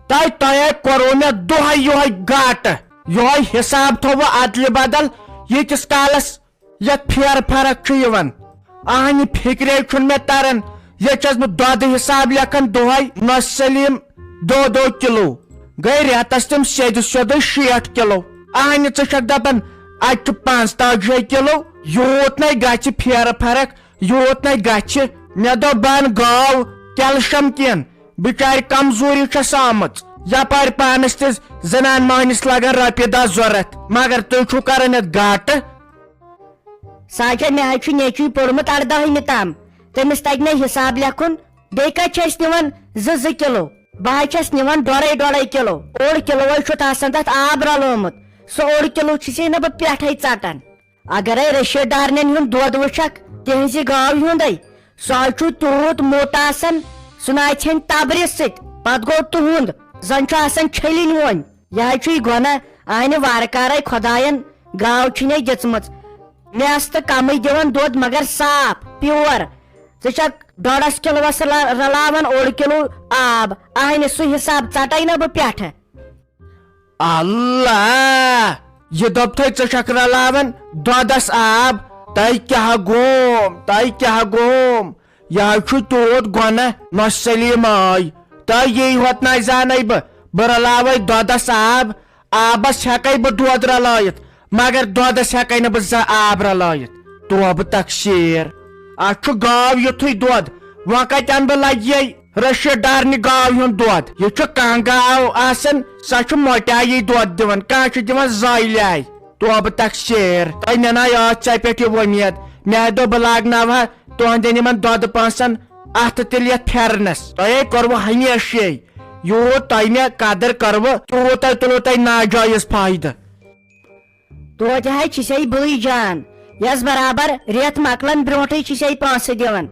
تۄہے کوٚروٕ مےٚ دۄہے یِہوے گاٹہٕ یِہوے حساب تھوٚو ادلہِ بدل ییٖتِس کالس یتھ پھیرٕ فرق چھُ یِوان اہنہِ فکرے چھُنہٕ مےٚ تران ییٚتہِ چھُس بہٕ دۄدٕ حساب لیکھان دۄہے نۄش سلیٖم 2 کِلوٗ گٔے رٮ۪تس تِم سیٚدِ سیٚودُے 60 کِلوٗ اہنہِ ژٕ چھکھ دپان اتہِ چھُ 45 کِلوٗ یوٗت نے گژھِ پھیرٕ فرق یوٗت نے گژھِ مےٚ دوٚپ بہٕ انہٕ گٲو کیلشم کٮ۪ن بچارِ کمزوری چھس آمٕژ یپارِ پانس تہِ زنان مہنِس لگان رۄپیہِ 10 ضوٚرتھ مگر تُہۍ چھُو کران یتھ گاٹہٕ ساجا مےٚ حظ چھُ نیٚچوٗ پوٚرمُت 18مہِ تام تٔمِس تگہِ نہٕ حساب لیکھُن بیٚیہِ کتہِ چھِ أسۍ نِوان 2 کِلوٗ بہٕ حظ چھس نِوان 2.5 کِلوٗ 1 کِلوٗ چھُ آسان تتھ آب رلومُت سُہ 1 کِلوٗ چھسے نہٕ بہٕ پٮ۪ٹھے ژٹان اگرے رشیٖد ڈارنٮ۪ن ہُنٛد دۄد وٕچھکھ تِہنٛزِ گاو ہُنٛدے سُہ حظ چھُ تیوٗت موٹ آسان سُہ نہ ژھیٚنہِ تبرِ سۭتۍ پتہٕ گوٚو تُہُنٛد زن چھُ آسان چھٔلِنۍ وۄنۍ یہِ حظ چھُے گۄناہ آنہِ وارٕ کارے خۄداین گاو چھِنَے دِژمٕژ مےٚ ٲس تہٕ کمٕے دِوان دۄد مگر صاف پیور ژٕ چھکھ 1.5 کِلوٗوس رلاوان 1 کِلوٗ آب آنہِ سُہ حساب ژٹے نہ بہٕ پٮ۪ٹھٕ اللہ یہِ دوٚپ تھَے ژٕ چھکھ رلاوان دۄدس آب تۄہہِ کیٛاہ گوم یہِ حظ چھُ تیوٗت گۄناہ نۄش سلیٖم آے تۄہہِ یی ہوت نَے زانے بہٕ رلاوے دۄدس آبس ہٮ۪کے بہٕ دۄد رلٲیِتھ مگر دۄدس ہٮ۪کے نہٕ بہٕ آب رلٲیِتھ توبہٕ تقسیٖر اتھ چھُ گاو یُتھُے دۄد وۄنۍ کتہِ انہٕ بہٕ لگہِ رشیٖد ڈارنہِ گاو ہُنٛد دۄد یہِ چھُ کانٛہہ گاو آسان سۄ چھُ موٹیایی دۄد دِوان کانٛہہ چھُ دِوان زٲیلے توبہٕ تقسیٖر تۄہہِ نِناے ٲس ژےٚ پٮ۪ٹھ یہِ وۄمید مےٚ دوٚپ بہٕ لاگناوہا تُہنٛدٮ۪ن یِمن دۄدٕ پونٛسن اتھٕ تِلہٕ یتھ پھیرنس تۄہے کوٚروٕ ہمیشے یوٗت تۄہہِ مےٚ قدر کٔروٕ تیوٗتاہ تُلوٕ تۄہہِ ناجٲیز فٲیدٕ توتہِ حظ چھِسے بٕے جان یس برابر رٮ۪تھ مۄکلن برونٛٹھٕے چھِسے پونٛسہٕ دِوان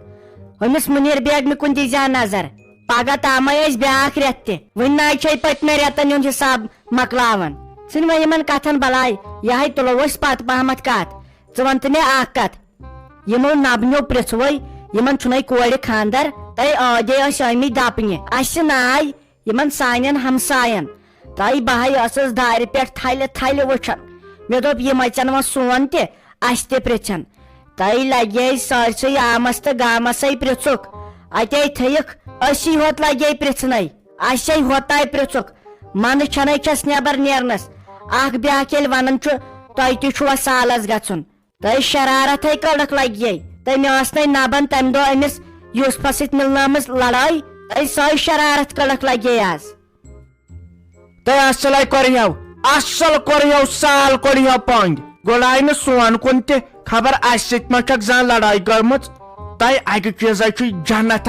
ہُمِس مُنیٖر بیگمہِ کُن دیٖزِ نظر پگہہ تامے ٲسۍ بیٛاکھ رٮ۪تھ تہِ وُنہِ نہ چھے پٔتمہِ رٮ۪تن ہُنٛد حساب مۄکلاوان ژھٕنۍ وۄنۍ یِمن کتھن بلاے یہے تُلو أسۍ پتہٕ پہمتھ کتھ ژٕ ون تہٕ مےٚ اکھ کتھ یِمو نبنیو پرژھوے یِمن چھُنَے کورِ خانٛدر تۄہہِ ٲدے ٲسۍ آمٕتۍ دپنہِ اسہِ ناے یِمن سانٮ۪ن ہمساین تۄہہِ بہے ٲسٕس دارِ پٮ۪ٹھ تھلہِ وٕچھان مےٚ دوٚپ یِم اژن وۄنۍ سون تہِ اسہِ تہِ پرژھن تۄہہِ لگے سٲرسٕے آمس تہٕ گامسے پرژھُکھ اتے تھٲیِکھ أسی ہوت لگے پرژھنَے اسے ہوتاے پرژھُکھ منہٕ چھنَے چھس نیبر نیرنس اکھ بیاکھ ییٚلہِ ونان چھُ تۄہہِ تہِ چھُوا سالس گژھُن تۄہہِ شرارتھے کڑکھ لگے تٔمۍ ٲس نَے نبن تمہِ دۄہ أمِس یوٗسفس سۭتۍ مِلنٲمٕژ لڑٲے تۄہہِ سۄے شرارت کڑکھ لگے آز تۄہہِ اصل کوٚرہو سال کوٚرہو پٔنٛدۍ گۄڈٕ آیہِ نہٕ سون کُن تہِ خبر اسہِ سۭتۍ ما چھکھ زانٛہہ لڑٲے کٔرمٕژ تۄہہِ اکہِ چیٖزے چھُ جنت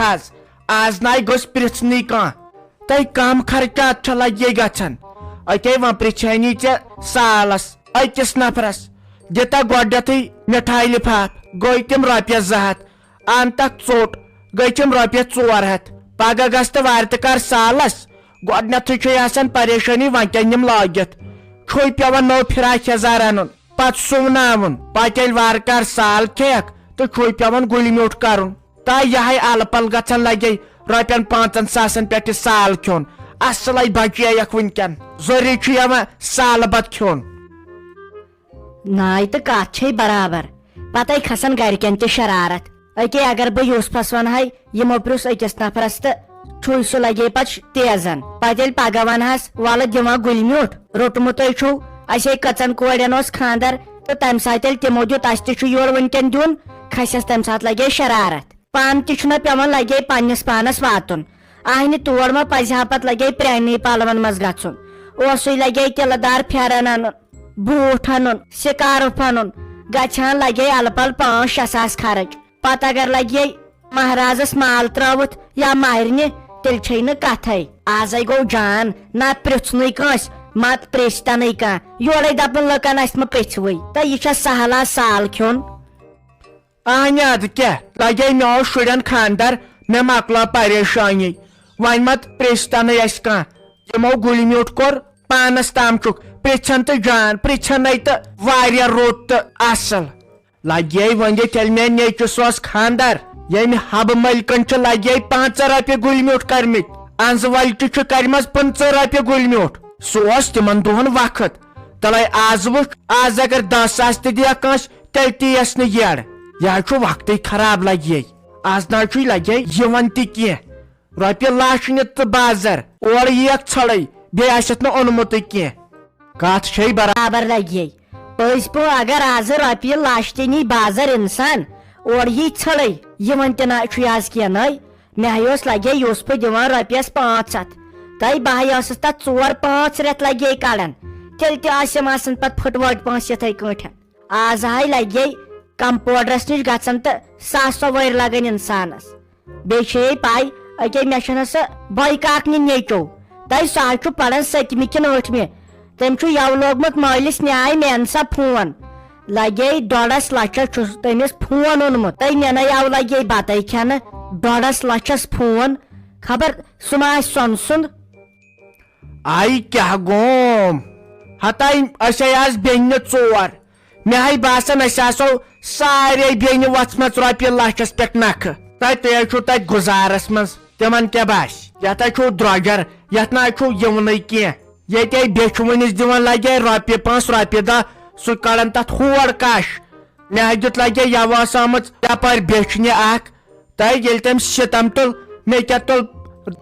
آز ناے گوٚژھ پرژھنٕے کانٛہہ تۄہہِ کم خرچات چھِ لگے گژھان اتے وۄنۍ پرژھٲنی ژےٚ سالس أکِس نفرس دِتکھ گۄڈنیتھٕے مِٹھایہِ لفاف گٔے تِم رۄپیس 200 انتکھ ژوٚٹ گٔے تِم رۄپیس 400 پگہہ گژھ تہٕ وارِ تہٕ کر سالس گۄڈنیتھٕے چھُے آسان پریشٲنی وۄنۍ کیٛاہ نِم لٲگِتھ چھُے پیٚوان نوٚو فراق یزار انُن پتہٕ سُوناوُن پتہٕ ییٚلہِ وارٕ کار سال کھیٚکھ تہٕ چھُے پیٚوان گُلہِ میوٗٹھ کرُن تۄہہِ یہے الہٕ پل گژھان لگے رۄپین 5 ساسن پٮ۪ٹھ یہِ سال کھیوٚن اصلے بچییکھ وُنکٮ۪ن ضروٗری چھُ یِوان سالہٕ بتہٕ کھیوٚن ناے تہٕ کتھ چھے برابر پتے کھسان گرِکٮ۪ن تہِ شرارت اکے اگر بہٕ یوٗسفس ونہے یِمو پرٛژھ أکِس نفرس تہٕ چھُے سُہ لگے پتہٕ تیزن پتہٕ ییٚلہِ پگہہ ونہس ولہٕ دِوان گُلہِ میوٗٹھ روٚٹمُتے چھُو اسے کٔژن کورٮ۪ن اوس خانٛدر تہٕ تمہِ ساتہٕ ییٚلہِ تِمو دیُت اسہِ تہِ چھُ یورٕ وُنکٮ۪ن دیُن کھسٮ۪س تمہِ ساتہٕ لگے شرارت پانہٕ تہِ چھُنہ پیٚوان لگے پننس پانس واتُن آہنہِ تور ما پزِ ہا پتہٕ لگے پرٛانہِ پلون منٛز گژھُن اوسُے لگے تِلہٕ دار پھیرن انُن بوٗٹھ انُن سِکارف انُن گژھِ ہان لگے الہٕ پل 5-6 ساس خرٕچ پتہٕ اگر لگے مہرازس مال ترٲوِتھ یا مہرنہِ تیٚلہِ چھے نہٕ کتھے آزے گوٚو جان نہ پرژھنٕے کٲنٛسہِ مت پرژھِ تنٕے کانٛہہ یورے دپان لُکن اسہِ مہ پرژھوٕے تہٕ یہِ چھا سہل سال کھیوٚن اہنہِ ادٕ کیٛاہ لگے مےٚ اوس شُرٮ۪ن خانٛدر مےٚ مۄکلٲو پریشٲنی وۄنۍ مت پرژھِ تنٕے اسہِ کانٛہہ یِمو گُلہِ میوٗٹھ کوٚر پانس تام چھُکھ پرژھان تہٕ جان پرژھنٕے تہٕ واریاہ رُت تہٕ اصل لگے ؤنِتھ ییٚلہِ مےٚ نیٚچوِس اوس خانٛدر ییٚمہِ حبہٕ مٔلکن چھِ لگے 5 رۄپیہِ گُلہِ میوٗٹھ کٔرمٕتۍ انز ول تہ کرمس 15 رۄپیہِ گُلۍ میوٗٹھ سُہ اوس تِمن دۄہن وقت تلے آز وٕچھ آز اگر 10 ساس تہِ دِیا کٲنٛسہِ تیٚلہِ تہِ یس نہٕ یڑ یہِ حظ چھُ وقتٕے خراب لگے آز نہ چھُے لگے یِوان تہِ کینٛہہ رۄپیہِ لچھ نِتھ تہٕ بازر اورٕ ییکھ ژھڑے بیٚیہِ آسٮ۪تھ نہٕ اوٚنمُتٕے کینٛہہ کتھ چھے برابر لگے پٔزۍ پٲٹھۍ اگر آز رۄپیہِ لچھ تہِ نی بازر انسان اور یی ژھڑے یِوان تہِ نہ چھُے آز کینٛہہ نٔے مےٚ اوس لگے یہِ اوس بہٕ دِوان رۄپیس 500 تۄہہِ بہٕ ٲسٕس تتھ 4-5 رٮ۪تھ لگے کڑان تیٚلہِ تہِ آسٮ۪م آسان پتہٕ پھٕٹوٲٹۍ پونٛسہٕ یِتھے کٲٹھۍ آز لگے کمپوڈرس نِش گژھان تہٕ ساسو ؤرۍ لگان انسانس بیٚیہِ چھے پاے أکے مےٚ چھُنہ سُہ بٲے کاکنہِ نیٚچو تۄہہِ سُہ حظ چھُ پران 7مہِ کِنہٕ 8مہِ تٔمۍ چھُ یو لوگمُت مٲلِس نیاے مےٚ اَن سا فون لگے 2.5 لچھس چھُس تٔمِس فون اوٚنمُت تۄہہِ مےٚ یو لگے بتے کھٮ۪نہٕ 2.5 لچھس فون خبر سُہ ما آسہِ سۄنہٕ سُنٛد آیہِ کیٛاہ گوم ہتاے أسے آز بیٚنہِ 4 مےٚ ہاے باسان أسۍ آسو سارے بیٚنہِ وۄژمژ رۄپیہِ لچھس پٮ۪ٹھ نکھٕ تُہۍ حظ چھُو تتہِ گُزارس منٛز تِمن کیٛاہ باسہِ یتھ حظ چھُو درٛۄجر یتھ نہ حظ چھُو یِونٕے کینٛہہ ییٚتہِ بیچھِ وٕنِس دِوان لگے رۄپیہِ 5 رۄپیہِ 10 سُہ کڑان تتھ ہور کش مےٚ حظ دیُت لگے یوٕ آمٕژ یپٲرۍ بیچھنہِ اکھ تۄہہِ ییٚلہِ تٔمۍ سِتم تُل مےٚ کیٛاہ تُل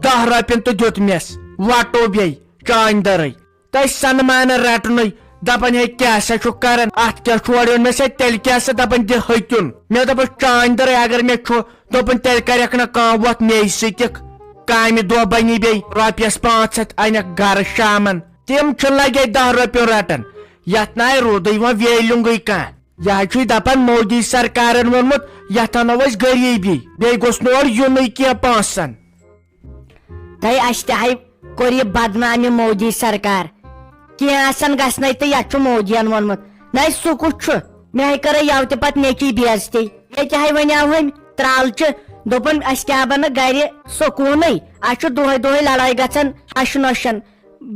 10 رۄپین تہٕ دیُتمس وٹو بیٚیہِ چانہِ درٕے تۄہہِ سنمانہٕ رٹنٕے دپان ہے کیٛاہ سا چھُکھ کران اتھ کیٛاہ چھُ اورٕ یُن مےٚ سۭتۍ تیٚلہِ کیٛاہ سا دپان دِ ہتُن مےٚ دوٚپُس چانہِ درٕے اگر مےٚ چھُ دوٚپُن تیٚلہِ کرکھ نہٕ کٲم وۄتھ مے سۭتِکھ کامہِ دۄہ بنی بیٚیہِ رۄپیس 500 انکھ گرٕ شامن تِم چھِ لگے 10 رۄپیہِ رٹان یتھ نہ روٗدٕے وۄنۍ ویلِنگٕے کانٛہہ یہِ حظ چھُے دپان مودی سرکارن ووٚنمُت یتھ انو أسۍ غریٖبی بیٚیہِ گوٚژھ نہٕ اورٕ یُنٕے کینٛہہ پونٛسن تۄہہِ اسہِ تہِ ہاے کوٚر یہِ بدنامہِ مودی سرکار کینٛہہ آسان گژھنَے تہٕ یتھ چھُ مودیَن ووٚنمُت نہ سُہ کُس چھُ مےٚ ہاے کٔرٕے یوٕ تہِ پتہٕ نیٚچی بےٚعزتی ییٚتہِ ہاے وَنیو ہُمۍ ترٛالچہِ دوٚپُن اسہِ کیٛاہ بنہٕ گرِ سکوٗنٕے اسہِ چھُ دۄہے دۄہے لڑٲے گژھان ہشہِ نۄشن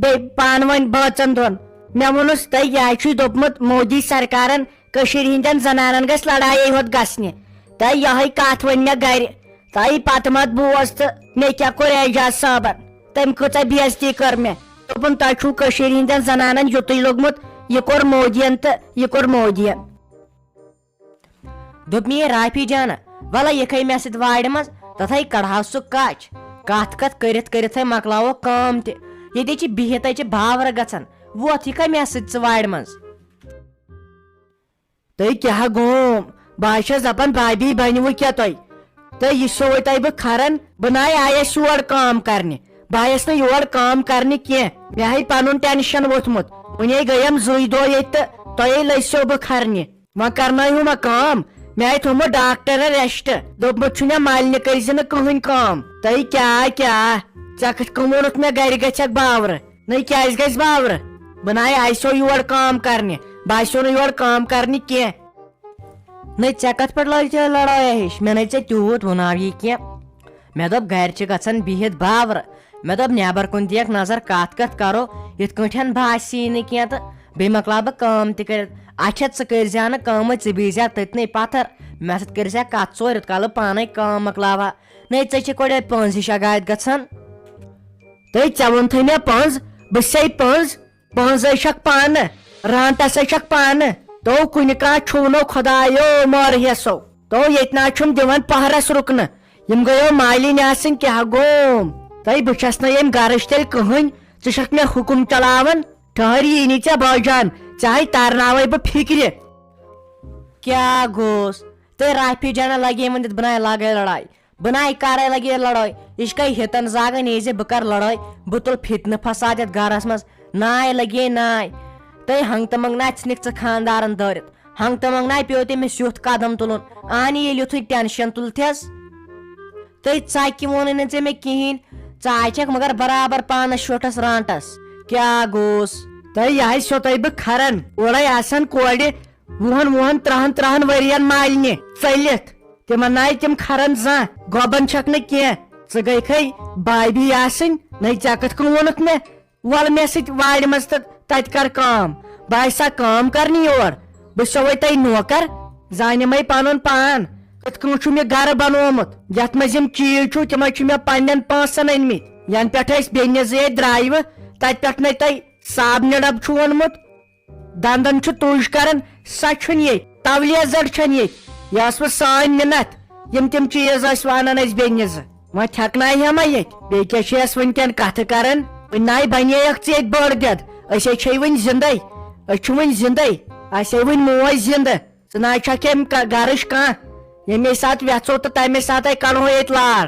بیٚیہِ پانہٕ ؤنۍ بٲژن دۄن مےٚ ووٚنُس تۄہہِ یہِ چھُے دوٚپمُت مودی سرکارن کٔشیٖرِ ہٕنٛدٮ۪ن زنانن گژھِ لڑایے ہوت گژھنہِ تۄہہِ یِہے کتھ ؤنۍ مےٚ گرِ تۄہہِ پتہٕ مت بوز تہٕ مےٚ کیٛاہ کوٚر اعجاز صٲبن تٔمۍ کۭژاہ بےٚعزتی کٔر مےٚ دوٚپُن تۄہہِ چھُو کٔشیٖرِ ہٕنٛدٮ۪ن زنانن یُتُے لوٚگمُت یہِ کوٚر مودین تہٕ یہِ کوٚر مودین دوٚپ مےٚ رافی جانا وَلہٕ یہِ کھے مےٚ سۭتۍ وارِ منٛز تتھے کڑہاو سُہ کچ کتھ کٔرِتھ کٔرِتھے مۄکلاوو کٲم تہِ ییٚتہِ چھِ بِہِتھ تے چھِ باورٕ گژھان ووت یہِ کھے مےٚ سۭتۍ ژٕ وارِ منٛز تۄہہِ کیٛاہ گوم بہٕ چھس دپان بھابھی بنوٕ کیٛاہ تۄہہِ تہٕ یہِ سوے تۄہہِ بہٕ کھران بہٕ ناے آیس یور کٲم کرنہِ بہٕ آیس نہٕ یور کٲم کرنہِ کینٛہہ مےٚ ہاے پنُن ٹینشن ووٚتھمُت وُنے گٔیم 2 دۄہ ییٚتہِ تہٕ تۄہے لٔسِو بہٕ کھرنہِ وۄنۍ کرنٲیِو مےٚ کٲم مےٚ ہاے تھوٚومُت ڈاکٹرن ریسٹ دوٚپمُت چھُ مےٚ ملنہِ کٔرزِ نہٕ کٕہٕنۍ کٲم تۄہہِ کیٛاہ ژےٚ کِتھ کٔنۍ ووٚنُتھ مےٚ گرِ گژھکھ باورٕ نٔے کیٛازِ گژھِ باورٕ بہٕ ناے آسیو یور کٲم کرنہِ بہٕ آسیو نہٕ یور کٲم کرنہِ کینٛہہ نٔے ژےٚ کتھ پٮ۪ٹھ لٲج ژےٚ لڑٲے ہِش مےٚ نٔے ژےٚ تیوٗت وُناو یہِ کینٛہہ مےٚ دوٚپ گرِ چھِ گژھان بِہِتھ باورٕ مےٚ دوٚپ نٮ۪بر کُن دِیکھ نظر کتھ کرو یِتھ کٲٹھۍ باسی نہٕ کینٛہہ تہٕ بیٚیہِ مۄکلاو بہٕ کٲم تہِ کٔرِتھ اچھا ژٕ کٔرزِ نہٕ کٲمٕے ژٕ بِہزِ تٔتنٕے پتھر مےٚ سۭتۍ کٔرزِ کتھ ژور یوٗت کالہٕ پانے کٲم مۄکلاوہا نٔے ژےٚ چھِ گۄڈٕ پٔنٛز ہِش اگاد گژھان تۄہہِ ژےٚ ووٚنتھٕے مےٚ پٔنٛز بہٕ چھسے پٔنٛزے چھکھ پانہٕ رانٹسے چھکھ پانہٕ تو کُنہِ کانٛہہ چھُونو خۄدایو مٲرٕ ہیسو تو ییٚتہِ نہ چھُم دِوان پہرس رُکنہٕ یِم گٔیو مالِنۍ آسٕنۍ کیٛاہ گوم تۄہہِ بہٕ چھس نہٕ ییٚمہِ گرٕچ تیٚلہِ کٕہٕنۍ ژٕ چھکھ مےٚ حُکُم چلاوان ٹھٔہر یی نہٕ ژےٚ بٲجان ژےٚ ہاے تارناوے بہٕ فِکرِ کیٛاہ گوٚس تہٕ رافی جانا لگے ؤنِتھ بہٕ ناے لاگے لڑاے بہٕ ناے کرے لگے لڑٲے یہِ چھِ کَے ہِتن زاگن یہِ زِ بہٕ کرٕ لڑٲے بہٕ تُلہٕ فِتنہٕ فساد یتھ گرس منٛز ناے لگے ناے تۄہہِ ہنٛگتہٕ منٛگہٕ ژھٕنِکھ ژٕ خانٛدارن دٲرِتھ ہنٛگتہٕ منٛگہٕ پیٚو تٔمِس یُتھ قدم تُلُن اَہنہِ ییٚلہِ یُتھُے ٹینشن تُلتھس تُہۍ ژکہِ ووٚنُے نہٕ ژےٚ مےٚ کِہینۍ ژٕ آچکھ مگر برابر پانس شوٹھس رانٹس کیٛاہ گوٚس تۄہہِ یہِ آسیو تۄہہِ بہٕ کھران اورے آسان کورِ 20 30 ؤرین مالنہِ ژٔلِتھ تِمن ناے تِم کھران زانٛہہ گۄبن چھکھ نہٕ کینٛہہ ژٕ گٔیکھے بھابھی آسٕنۍ نٔے ژےٚ کِتھ کٔنۍ ووٚنُتھ مےٚ وَلہٕ مےٚ سۭتۍ وارِ منٛز تہٕ تتہِ کر کٲم بہٕ آسا کٲم کرنہِ یور بہٕ سوے تۄہہِ نوکر زانِمے پنُن پان کِتھ کٔنۍ چھُ مےٚ گرٕ بنومُت یتھ منٛز یِم چیٖز چھُ تِمے چھِ مےٚ پننٮ۪ن پونٛسن أنمٕتۍ ین پہ بیٚنہِ زٕ ییٚتہِ درٛایوٕ تتہِ پٮ۪ٹھ نے تۄہہِ صابنہِ ڈبہٕ چھُ ووٚنمُت دندن چھُ تُج کران سۄ چھُنہٕ ییٚتہِ تولیزر چھنہٕ ییٚتہِ یہِ ٲس وٕ سٲنۍ مِنت یِم تِم چیٖز ٲسۍ ونان أسۍ بیٚنہِ زٕ وۄنۍ تھٮ۪کنایہِ ما ییٚتہِ بیٚیہِ کیٛاہ چھِ أسۍ وٕنکٮ۪ن کتھٕ کران وۄنۍ ناے بنییکھ ژٕ ییٚتہِ بٔڑ دٮ۪د أسۍ ہے چھے وٕنہِ زندے أسۍ چھِ وٕنہِ زندے اسے وٕنہِ موج زندٕ ژٕ ناے چھکھ ییٚمہِ گرٕچ کانٛہہ ییٚمے ساتہٕ ویژھو تہٕ تمے ساتہٕ کڑہو ییٚتہِ لار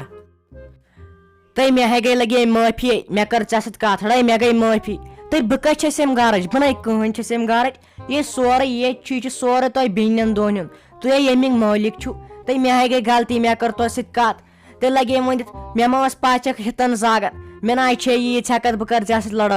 تہٕ مےٚ ہے گٔے لگے معٲفی مےٚ کٔر ژےٚ سۭتۍ کتھ لڑٲے مےٚ گٔے معٲفی تہٕ بہٕ کتہِ چھس ییٚمہِ گرٕچ بہٕ نَے کٕہٕنۍ چھس ییٚمہِ گرٕچ یہِ سورُے ییٚتہِ چھُ یہِ چھُ سورُے تۄہہِ بیٚنٮ۪ن دۄن ہُنٛد تُہۍ ییٚمیُک مٲلِک چھُو تہٕ مےٚ ہے گٔے غلطی مےٚ کٔر تۄہہِ سۭتۍ کتھ تہٕ لگے ؤنِتھ مےٚ ما ٲس پاچک ہِتن زاگان مےٚ ناے چھے ییٖژ ہٮ۪کتھ بہٕ کرٕ ژےٚ سۭتۍ لڑٲے